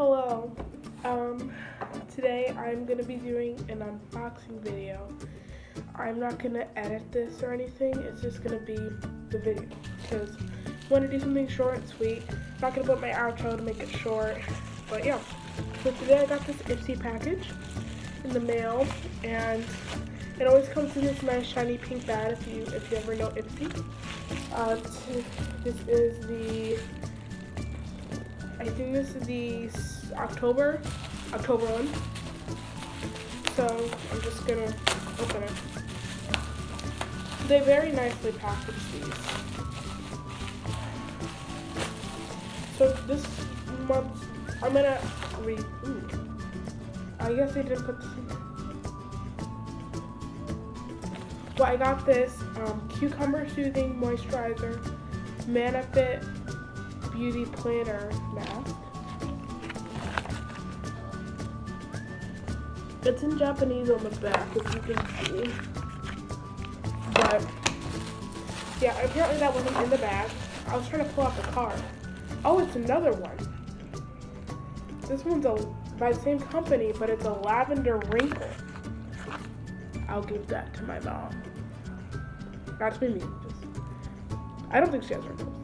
Hello. Today I'm going to be doing an unboxing video. I'm not going to edit this or anything. It's just going to be the video because I want to do something short and sweet. I'm not going to put my outro to make it short, but yeah. So today I got this Ipsy package in the mail, and it always comes in this nice shiny pink bag if you ever know Ipsy. This is the, I think this is the October one. So I'm just gonna open it. They very nicely package these. So this month I'm gonna read. Ooh, I guess they didn't put this in. Well, I got this Cucumber Soothing Moisturizer Manifit Beauty Planner Mask. It's in Japanese on the back, if you can see. But yeah, apparently that wasn't in the bag. I was trying to pull out the card. Oh, it's another one. This one's by the same company, but it's a lavender wrinkle. I'll give that to my mom. Not to me. I don't think she has wrinkles.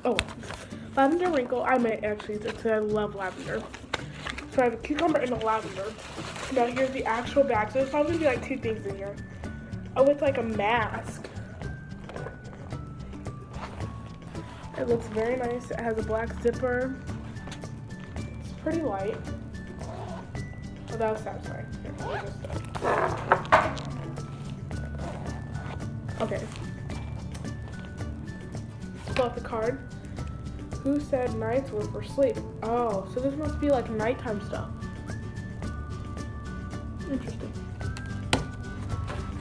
Oh, lavender wrinkle. I might actually, because I love lavender. So I have a cucumber and a lavender. Now here's the actual bag. So there's probably gonna be like two things in here. Oh, it's like a mask. It looks very nice. It has a black zipper. It's pretty light. Oh, that was satisfying. Here, let me just okay. Pull out the card. Who said nights were for sleep? Oh, so this must be like nighttime stuff. Interesting.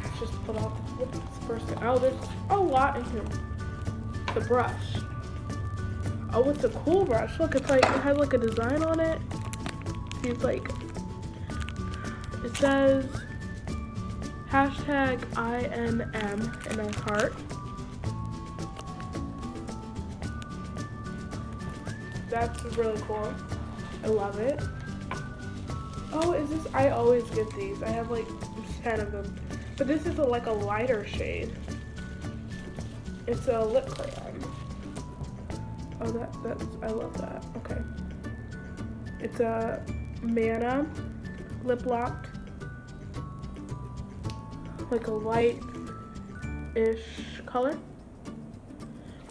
Let's just pull out this first thing. Oh, there's a lot in here. The brush. Oh, it's a cool brush. Look, it's like, it has like a design on it. It's like, it says #INM and a heart. That's really cool. I love it. Oh, is this? I always get these. I have like 10 of them. But this is like a lighter shade. It's a lip crayon. Oh, that's, I love that. Okay. It's a Manna lip locked. Like a light-ish color.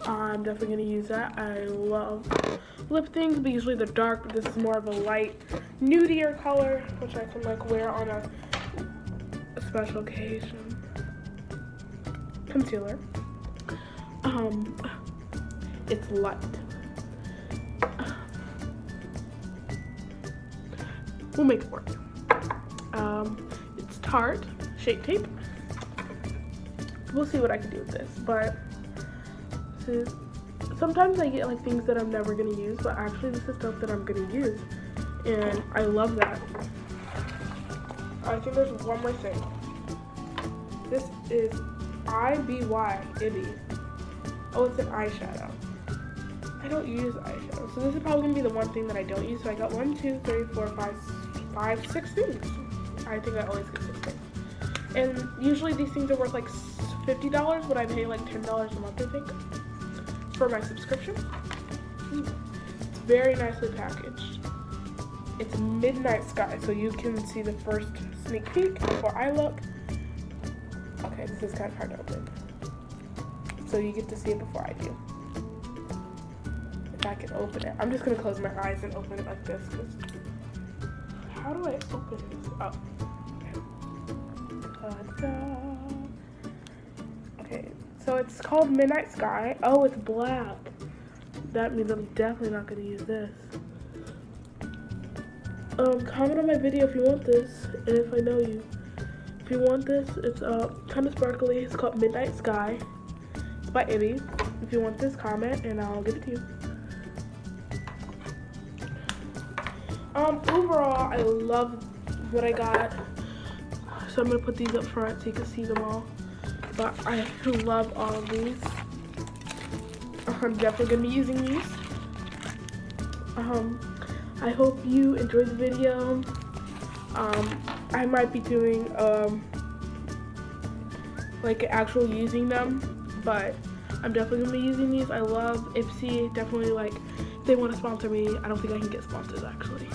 I'm definitely gonna use that. I love lip things, but usually they're dark, but this is more of a light, nudier color, which I can like wear on a special occasion. Concealer. It's light. We'll make it work. It's Tarte Shape Tape. We'll see what I can do with this, but sometimes I get like things that I'm never gonna use, but actually this is stuff that I'm gonna use, and I love that. I think there's one more thing. This is Ibby. Oh, it's an eyeshadow. I don't use eyeshadow, so this is probably gonna be the one thing that I don't use. So I got 1, 2, 3, 4, 5, 6 things. I think I always get 6 things. And usually these things are worth like $50, but I pay like $10 a month, I think, for my subscription. It's very nicely packaged. It's Midnight Sky, so you can see the first sneak peek before I look. Okay, this is kind of hard to open. So you get to see it before I do. If I can open it. I'm just gonna close my eyes and open it like this, because how do I open this? Oh. Okay, so it's called Midnight Sky. Oh, it's black. That means I'm definitely not gonna use this. Comment on my video if you want this, and if I know you. If you want this, it's kind of sparkly. It's called Midnight Sky. It's by Ipsy. If you want this, comment, and I'll give it to you. Overall, I love what I got. So I'm gonna put these up front so you can see them all. But I love all of these. I'm definitely gonna be using these. I hope you enjoyed the video. I might be doing like actual using them, but I'm definitely gonna be using these. I love Ipsy. Definitely, like, if they want to sponsor me. I don't think I can get sponsors actually,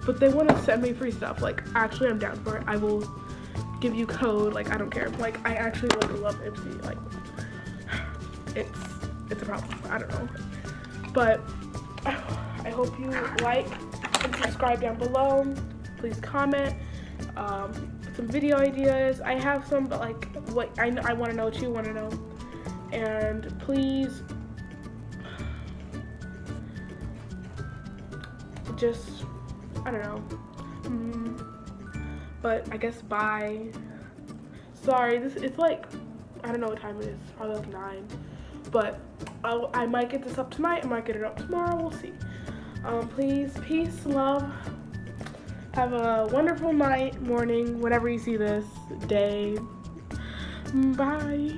but they want to send me free stuff. Like, actually, I'm down for it. I will give you code. Like, I don't care. Like, I actually really love Ipsy. Like, it's a problem. I don't know, but I hope you like and subscribe down below. Please comment some video ideas. I have some, but like, what I want to know what you want to know. And please just, I don't know, but I guess bye. Sorry, it's like, I don't know what time it is, probably like 9, but I might get this up tonight, I might get it up tomorrow, we'll see. Please, peace, love, have a wonderful night, morning, whenever you see this, day, bye.